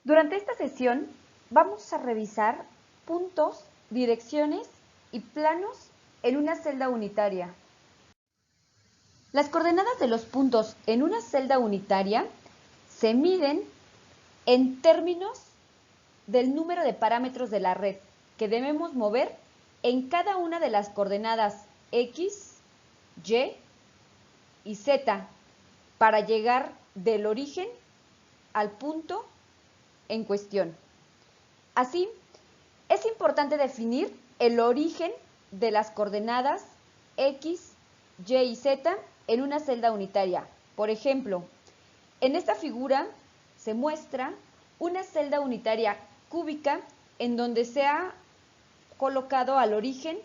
Durante esta sesión vamos a revisar puntos, direcciones y planos en una celda unitaria. Las coordenadas de los puntos en una celda unitaria se miden en términos del número de parámetros de la red que debemos mover en cada una de las coordenadas X, Y y Z para llegar del origen al punto en cuestión. Así, es importante definir el origen de las coordenadas X, Y y Z en una celda unitaria. Por ejemplo, en esta figura se muestra una celda unitaria cúbica en donde se ha colocado al origen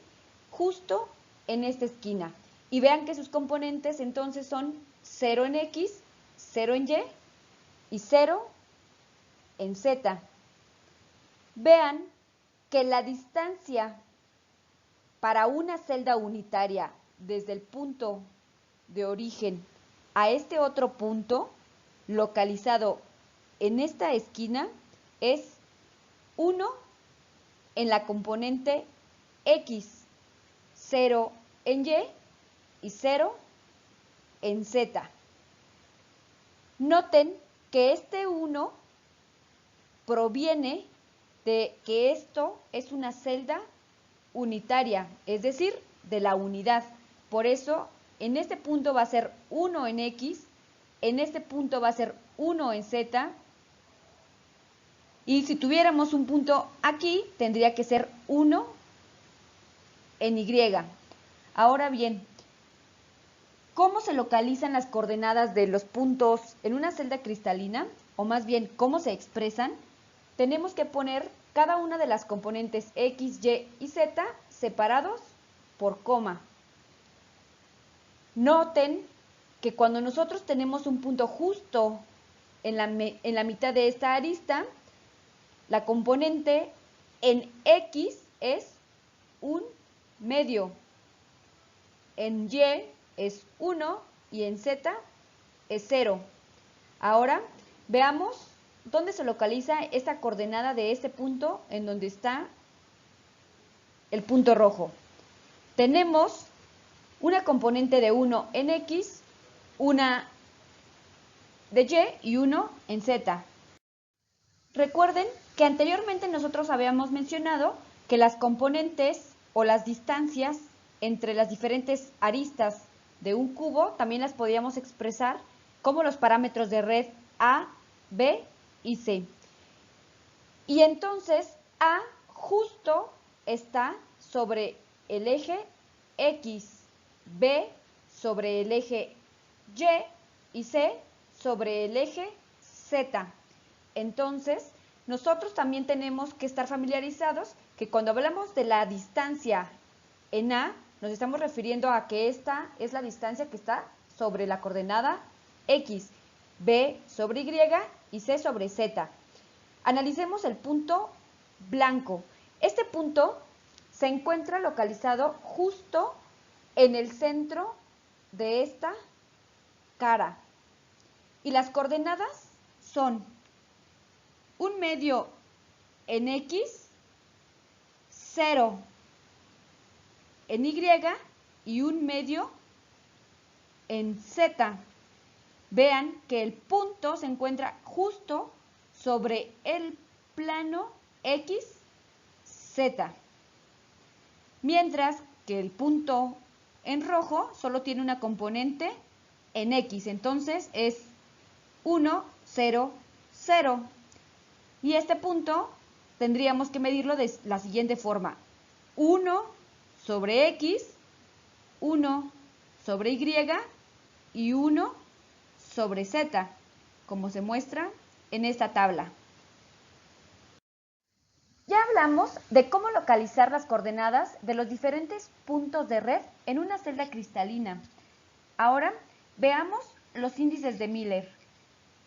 justo en esta esquina. Y vean que sus componentes entonces son 0 en X, 0 en Y y 0 en Z. Vean que la distancia para una celda unitaria desde el punto de origen a este otro punto localizado en esta esquina es 1 en la componente X, 0 en Y y 0 en Z. Noten que este 1 proviene de que esto es una celda unitaria, es decir, de la unidad. Por eso, en este punto va a ser 1 en X, en este punto va a ser 1 en Z, y si tuviéramos un punto aquí, tendría que ser 1 en Y. Ahora bien, ¿cómo se localizan las coordenadas de los puntos en una celda cristalina? O más bien, ¿cómo se expresan? Tenemos que poner cada una de las componentes X, Y y Z separados por coma. Noten que cuando nosotros tenemos un punto justo en la mitad de esta arista, la componente en X es un medio, en Y es 1 y en Z es 0. Ahora veamos dónde se localiza esta coordenada de este punto en donde está el punto rojo. Tenemos una componente de 1 en X, una de Y y 1 en Z. Recuerden que anteriormente nosotros habíamos mencionado que las componentes o las distancias entre las diferentes aristas de un cubo también las podíamos expresar como los parámetros de red A, B y C. Y entonces A justo está sobre el eje X, B sobre el eje Y C sobre el eje Z. Entonces, nosotros también tenemos que estar familiarizados que cuando hablamos de la distancia en A, nos estamos refiriendo a que esta es la distancia que está sobre la coordenada X, B sobre Y y C sobre Z. Analicemos el punto blanco. Este punto se encuentra localizado justo en el centro de esta cara. Y las coordenadas son un medio en X, 0 en Y y un medio en Z. Vean que el punto se encuentra justo sobre el plano X, Z. Mientras que el punto en rojo solo tiene una componente en X. Entonces es 1, 0, 0. Y este punto tendríamos que medirlo de la siguiente forma. 1 sobre X, 1 sobre Y y 1 sobre Z, como se muestra en esta tabla. Ya hablamos de cómo localizar las coordenadas de los diferentes puntos de red en una celda cristalina. Ahora veamos los índices de Miller.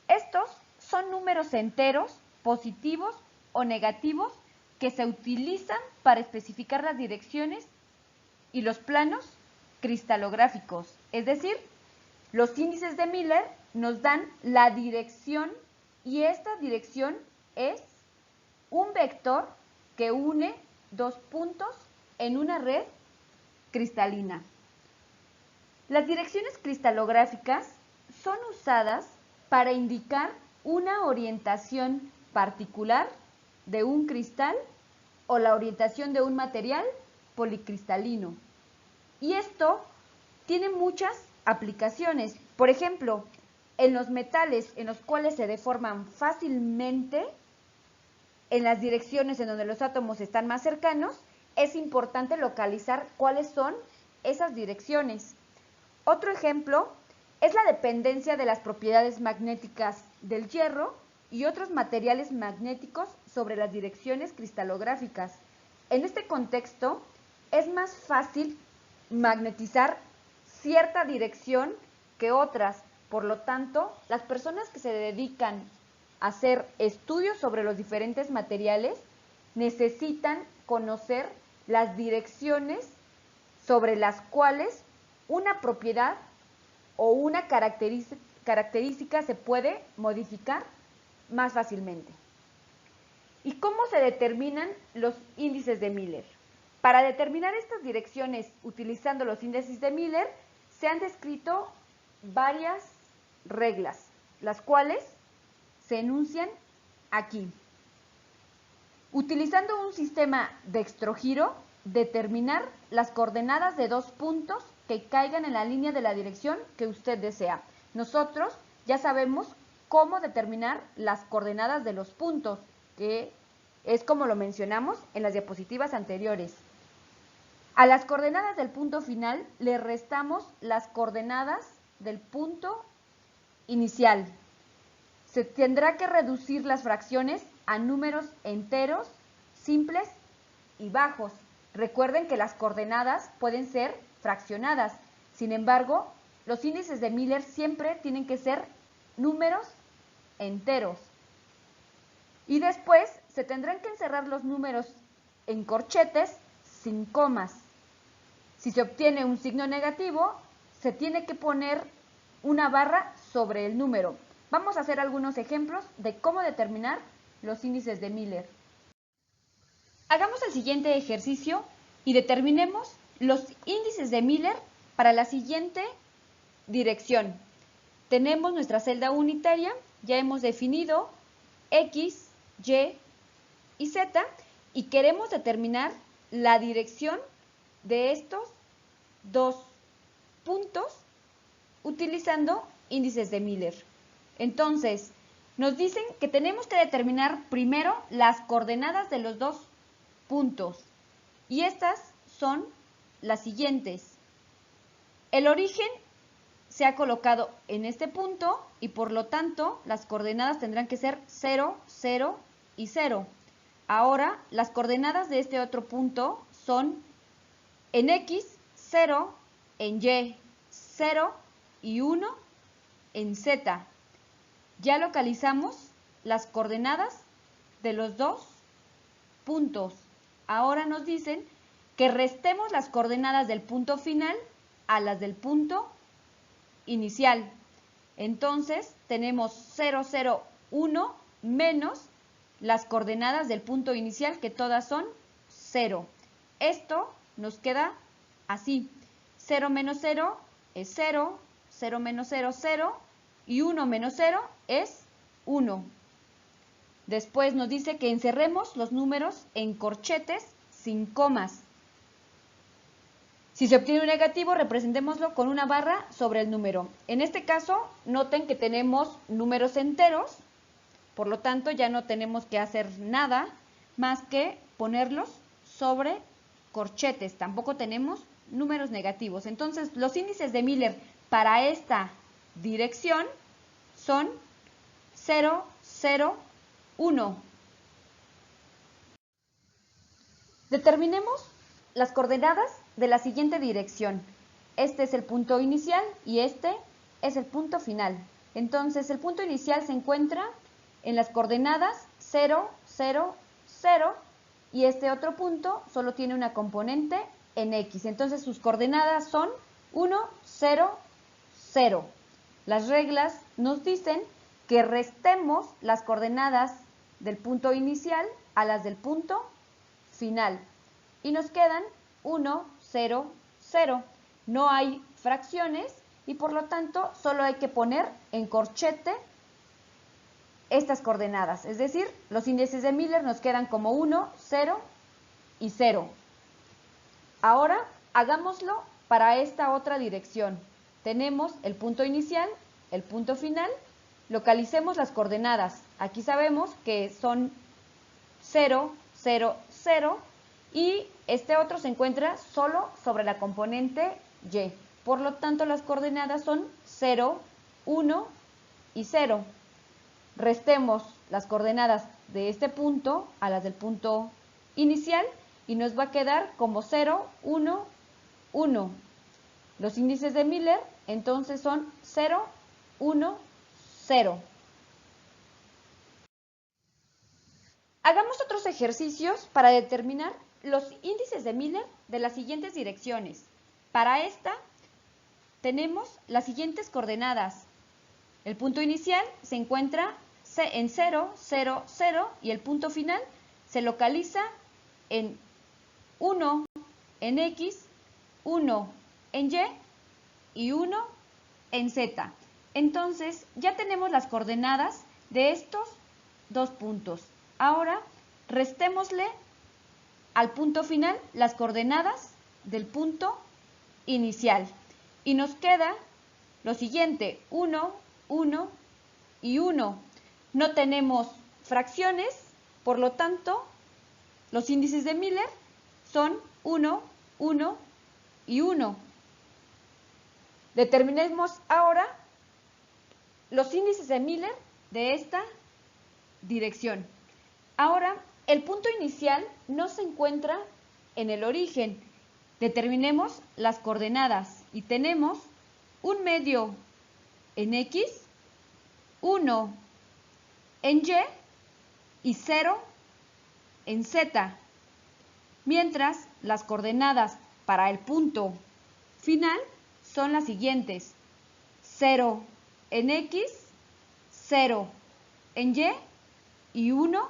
Estos son números enteros, positivos o negativos que se utilizan para especificar las direcciones y los planos cristalográficos. Es decir, los índices de Miller nos dan la dirección y esta dirección es un vector que une dos puntos en una red cristalina. Las direcciones cristalográficas son usadas para indicar una orientación particular de un cristal o la orientación de un material policristalino. Y esto tiene muchas aplicaciones. Por ejemplo, en los metales en los cuales se deforman fácilmente, en las direcciones en donde los átomos están más cercanos, es importante localizar cuáles son esas direcciones. Otro ejemplo es la dependencia de las propiedades magnéticas del hierro y otros materiales magnéticos sobre las direcciones cristalográficas. En este contexto, es más fácil magnetizar cierta dirección que otras. Por lo tanto, las personas que se dedican a hacer estudios sobre los diferentes materiales necesitan conocer las direcciones sobre las cuales una propiedad o una característica se puede modificar más fácilmente. ¿Y cómo se determinan los índices de Miller? Para determinar estas direcciones utilizando los índices de Miller, se han descrito varias reglas, las cuales se enuncian aquí. Utilizando un sistema dextrogiro, determinar las coordenadas de dos puntos que caigan en la línea de la dirección que usted desea. Nosotros ya sabemos cómo determinar las coordenadas de los puntos, que es como lo mencionamos en las diapositivas anteriores. A las coordenadas del punto final le restamos las coordenadas del punto inicial. Se tendrá que reducir las fracciones a números enteros, simples y bajos. Recuerden que las coordenadas pueden ser fraccionadas. Sin embargo, los índices de Miller siempre tienen que ser números enteros. Y después se tendrán que encerrar los números en corchetes sin comas. Si se obtiene un signo negativo, se tiene que poner una barra sobre el número. Vamos a hacer algunos ejemplos de cómo determinar los índices de Miller. Hagamos el siguiente ejercicio y determinemos los índices de Miller para la siguiente dirección. Tenemos nuestra celda unitaria, ya hemos definido X, Y y Z y queremos determinar la dirección de estos dos puntos utilizando índices de Miller. Entonces, nos dicen que tenemos que determinar primero las coordenadas de los dos puntos y estas son las siguientes. El origen se ha colocado en este punto y por lo tanto las coordenadas tendrán que ser 0, 0 y 0. Ahora las coordenadas de este otro punto son en X 0, en Y 0 y 1 en Z. Ya localizamos las coordenadas de los dos puntos. Ahora nos dicen que restemos las coordenadas del punto final a las del punto inicial. Entonces tenemos 0, 0, 1 menos las coordenadas del punto inicial, que todas son 0. Esto nos queda así. 0 menos 0 es 0, 0 menos 0, 0 y 1 menos 0 es 1. Después nos dice que encerremos los números en corchetes sin comas. Si se obtiene un negativo, representémoslo con una barra sobre el número. En este caso, noten que tenemos números enteros, por lo tanto ya no tenemos que hacer nada más que ponerlos sobre corchetes. Tampoco tenemos números negativos. Entonces, los índices de Miller para esta dirección son 0, 0, 1. Determinemos las coordenadas de la siguiente dirección. Este es el punto inicial y este es el punto final. Entonces, el punto inicial se encuentra en las coordenadas 0, 0, 0 y este otro punto solo tiene una componente en X. Entonces, sus coordenadas son 1, 0, 0. Las reglas nos dicen que restemos las coordenadas del punto inicial a las del punto final. Y nos quedan 1, 0, 0. No hay fracciones y por lo tanto solo hay que poner en corchete estas coordenadas. Es decir, los índices de Miller nos quedan como 1, 0 y 0. Ahora hagámoslo para esta otra dirección. Tenemos el punto inicial, el punto final. Localicemos las coordenadas. Aquí sabemos que son 0, 0, 0 y este otro se encuentra solo sobre la componente y. Por lo tanto, las coordenadas son 0, 1 y 0. Restemos las coordenadas de este punto a las del punto inicial y nos va a quedar como 0, 1, 1. Los índices de Miller entonces son 0, 1, 0. Hagamos otros ejercicios para determinar los índices de Miller de las siguientes direcciones. Para esta tenemos las siguientes coordenadas. El punto inicial se encuentra en 0, 0, 0 y el punto final se localiza en 1 en X, 1 en Y y 1 en Z. Entonces ya tenemos las coordenadas de estos dos puntos. Ahora restémosle al punto final las coordenadas del punto inicial. Y nos queda lo siguiente, 1, 1 y 1. No tenemos fracciones, por lo tanto, los índices de Miller son 1, 1 y 1. Determinemos ahora los índices de Miller de esta dirección. Ahora, el punto inicial no se encuentra en el origen. Determinemos las coordenadas y tenemos un medio en X, 1 en Y y 0 en Z. Mientras las coordenadas para el punto final son las siguientes: 0 en X, 0 en Y y 1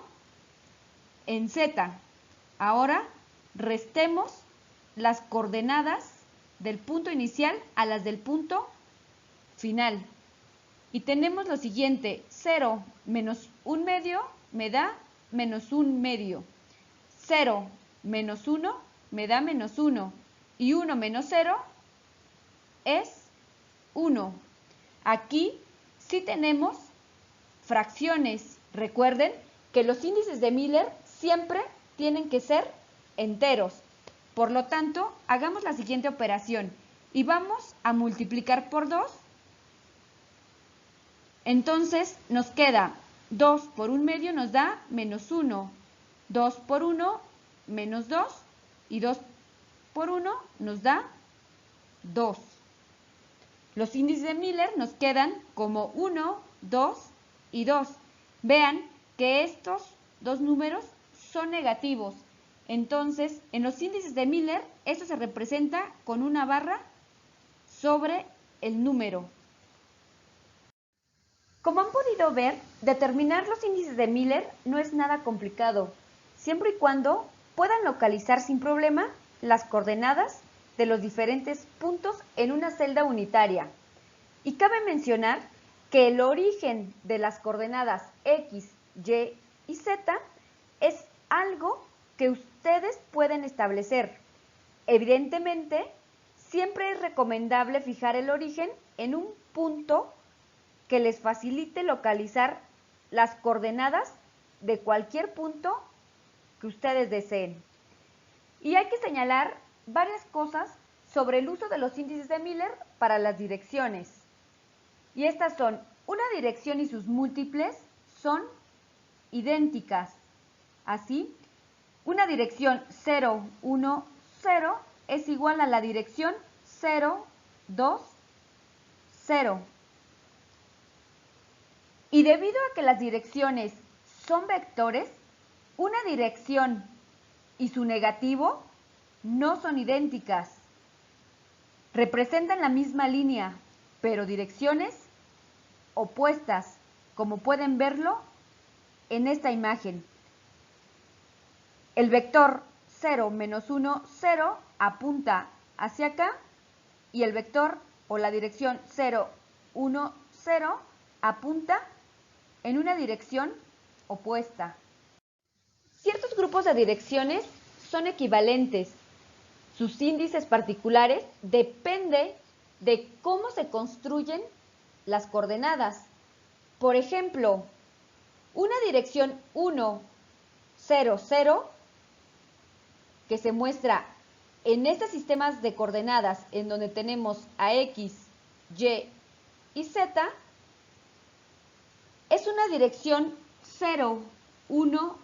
en Z. Ahora restemos las coordenadas del punto inicial a las del punto final. Y tenemos lo siguiente: 0 menos 1 medio me da menos 1 medio. 0 menos 1 me da menos 1. Y 1 menos 0 es 1. Aquí sí tenemos fracciones. Recuerden que los índices de Miller siempre tienen que ser enteros. Por lo tanto, hagamos la siguiente operación y vamos a multiplicar por 2. Entonces nos queda 2 por 1 medio nos da menos 1. 2 por 1 menos 2 y 2 por 1 nos da 2. Los índices de Miller nos quedan como 1, 2 y 2. Vean que estos dos números son negativos. Entonces, en los índices de Miller, esto se representa con una barra sobre el número. Como han podido ver, determinar los índices de Miller no es nada complicado, siempre y cuando puedan localizar sin problema las coordenadas de los diferentes puntos en una celda unitaria. Y cabe mencionar que el origen de las coordenadas X, Y y Z es algo que ustedes pueden establecer. Evidentemente, siempre es recomendable fijar el origen en un punto que les facilite localizar las coordenadas de cualquier punto que ustedes deseen. Y hay que señalar varias cosas sobre el uso de los índices de Miller para las direcciones. Y estas son: una dirección y sus múltiples son idénticas. Así, una dirección 0, 1, 0 es igual a la dirección 0, 2, 0. Y debido a que las direcciones son vectores, una dirección y su negativo no son idénticas. Representan la misma línea, pero direcciones opuestas, como pueden verlo en esta imagen. El vector 0, menos 1, 0 apunta hacia acá y el vector o la dirección 0, 1, 0 apunta en una dirección opuesta. Ciertos grupos de direcciones son equivalentes. Sus índices particulares dependen de cómo se construyen las coordenadas. Por ejemplo, una dirección 1, 0, 0, que se muestra en estos sistemas de coordenadas en donde tenemos a X, Y y Z, es una dirección 0, 1,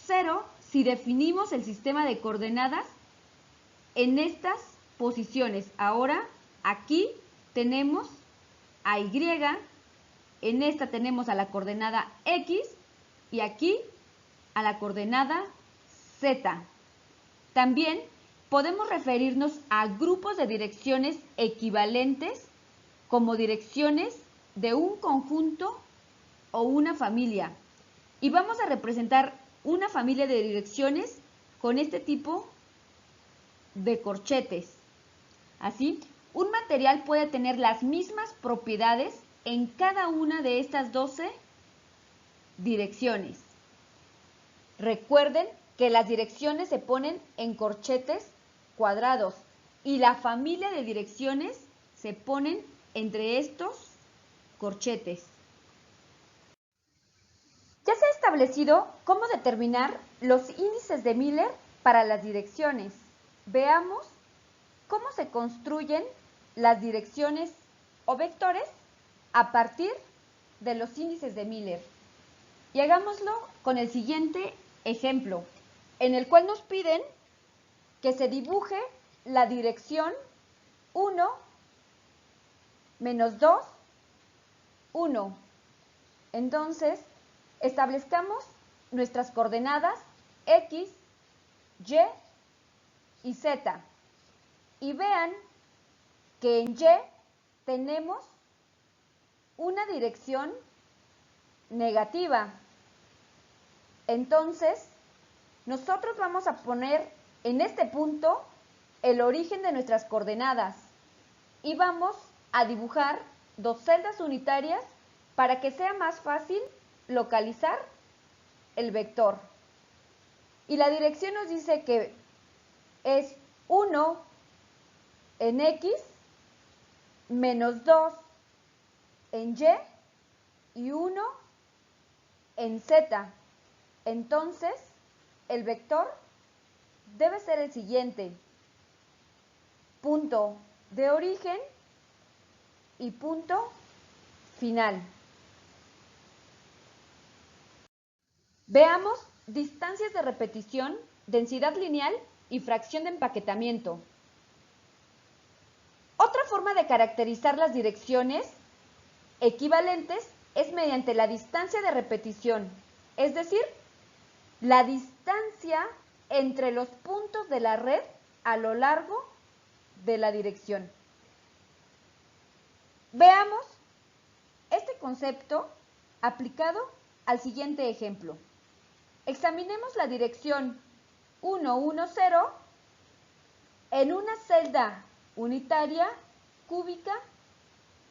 0 si definimos el sistema de coordenadas en estas posiciones. Ahora, aquí tenemos a Y, en esta tenemos a la coordenada X y aquí a la coordenada Z. También podemos referirnos a grupos de direcciones equivalentes como direcciones de un conjunto o una familia. Y vamos a representar una familia de direcciones con este tipo de corchetes. Así, un material puede tener las mismas propiedades en cada una de estas 12 direcciones. Recuerden que las direcciones se ponen en corchetes cuadrados y la familia de direcciones se ponen entre estos corchetes. Ya se ha establecido cómo determinar los índices de Miller para las direcciones. Veamos cómo se construyen las direcciones o vectores a partir de los índices de Miller. Y hagámoslo con el siguiente ejemplo, en el cual nos piden que se dibuje la dirección 1, menos 2, 1. Entonces, establezcamos nuestras coordenadas X, Y y Z. Y vean que en Y tenemos una dirección negativa. Entonces, nosotros vamos a poner en este punto el origen de nuestras coordenadas y vamos a dibujar dos celdas unitarias para que sea más fácil localizar el vector. Y la dirección nos dice que es 1 en X, menos 2 en Y 1 en Z. Entonces, el vector debe ser el siguiente: punto de origen y punto final. Veamos distancias de repetición, densidad lineal y fracción de empaquetamiento. Otra forma de caracterizar las direcciones equivalentes es mediante la distancia de repetición, es decir, la distancia entre los puntos de la red a lo largo de la dirección. Veamos este concepto aplicado al siguiente ejemplo. Examinemos la dirección 1, 1, 0 en una celda unitaria cúbica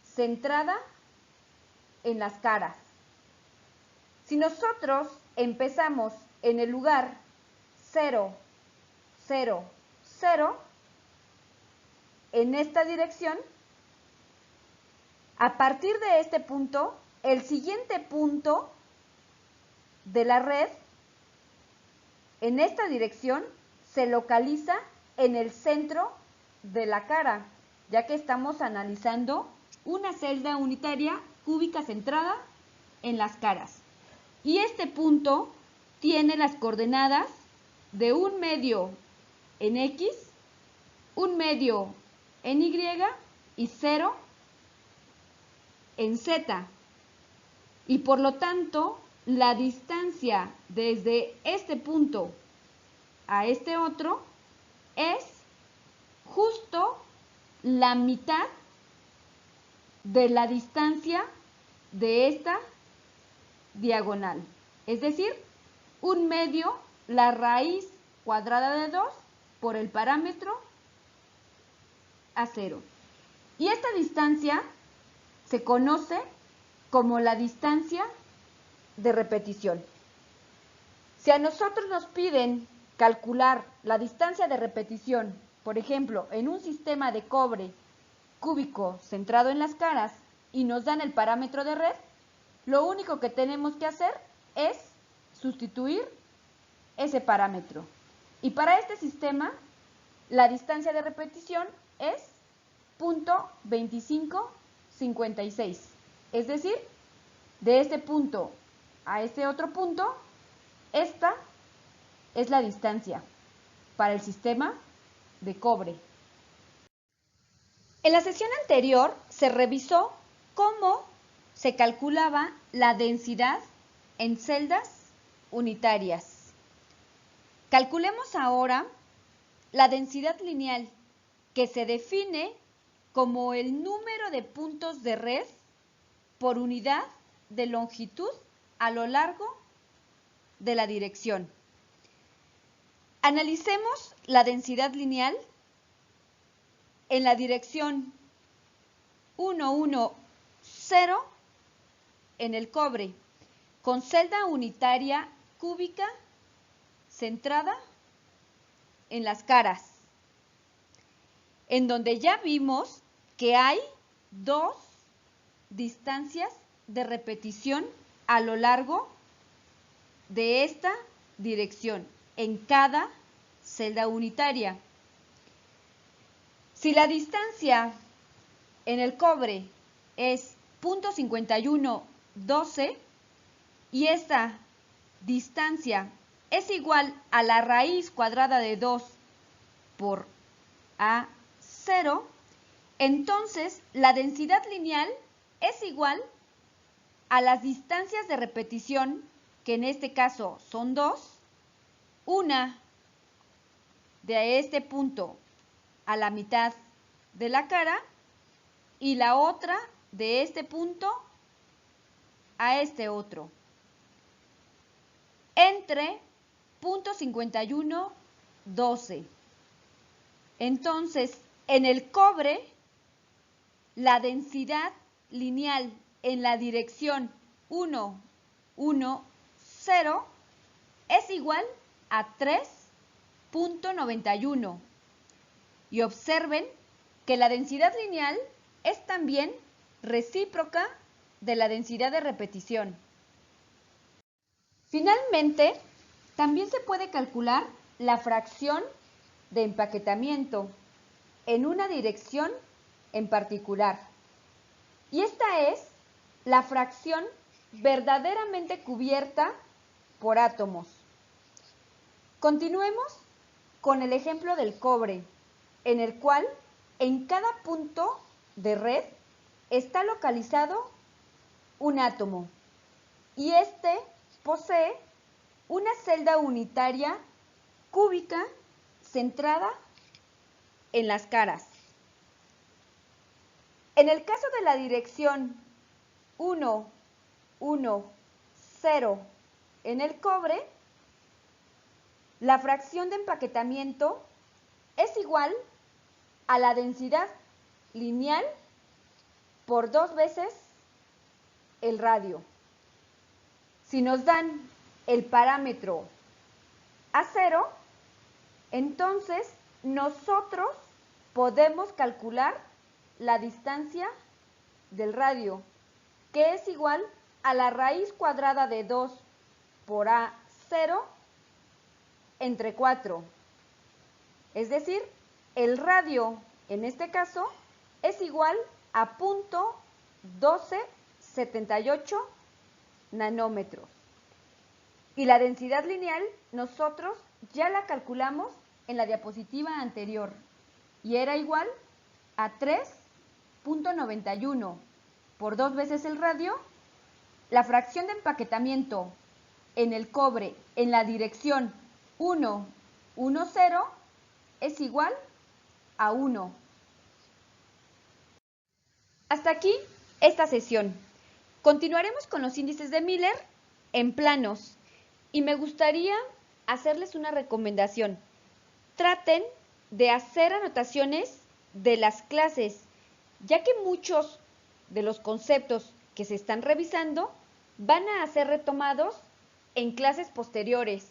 centrada en las caras. Si nosotros empezamos en el lugar 0, 0, 0, en esta dirección, a partir de este punto, el siguiente punto de la red, en esta dirección, se localiza en el centro de la cara, ya que estamos analizando una celda unitaria cúbica centrada en las caras. Y este punto tiene las coordenadas de 1 medio en X, 1 medio en Y y 0 en Z. Y por lo tanto, la distancia desde este punto a este otro es justo la mitad de la distancia de esta diagonal. es decir, 1/2 la raíz cuadrada de 2 por el parámetro A0. Y esta distancia se conoce como la distancia de repetición. Si a nosotros nos piden calcular la distancia de repetición, por ejemplo, en un sistema de cobre cúbico centrado en las caras y nos dan el parámetro de red, lo único que tenemos que hacer es sustituir ese parámetro. Y para este sistema, la distancia de repetición es 0.2556. Es decir, de este punto a este otro punto, esta es la distancia para el sistema de cobre. En la sesión anterior se revisó cómo se calculaba la densidad en celdas unitarias. Calculemos ahora la densidad lineal, que se define como el número de puntos de red por unidad de longitud a lo largo de la dirección. Analicemos la densidad lineal en la dirección 1, 1, 0 en el cobre, con celda unitaria cúbica centrada en las caras, en donde ya vimos que hay dos distancias de repetición a lo largo de esta dirección en cada celda unitaria. Si la distancia en el cobre es 0.5112 y esta distancia es igual a la raíz cuadrada de 2 por A0, entonces la densidad lineal es igual a las distancias de repetición, que en este caso son dos, una de este punto a la mitad de la cara y la otra de este punto a este otro, entre 0.5112. Entonces, en el cobre, la densidad lineal en la dirección 1, 1, 0 es igual a 3.91. Y observen que la densidad lineal es también recíproca de la densidad de repetición. Finalmente, también se puede calcular la fracción de empaquetamiento en una dirección en particular. Y esta es la fracción verdaderamente cubierta por átomos. Continuemos con el ejemplo del cobre, en el cual en cada punto de red está localizado un átomo y este posee una celda unitaria cúbica centrada en las caras. En el caso de la dirección 1, 1, 0 en el cobre, la fracción de empaquetamiento es igual a la densidad lineal por 2 veces el radio. Si nos dan el parámetro A0, entonces nosotros podemos calcular la distancia del radio, que es igual a la raíz cuadrada de 2 por A0 entre 4. Es decir, el radio, en este caso, es igual a 0.1278 nanómetros. Y la densidad lineal nosotros ya la calculamos en la diapositiva anterior y era igual a 3.91 por 2 veces el radio. La fracción de empaquetamiento en el cobre en la dirección 1, 1, 0 es igual a 1. Hasta aquí esta sesión. Continuaremos con los índices de Miller en planos. Y me gustaría hacerles una recomendación. Traten de hacer anotaciones de las clases, ya que muchos de los conceptos que se están revisando van a ser retomados en clases posteriores.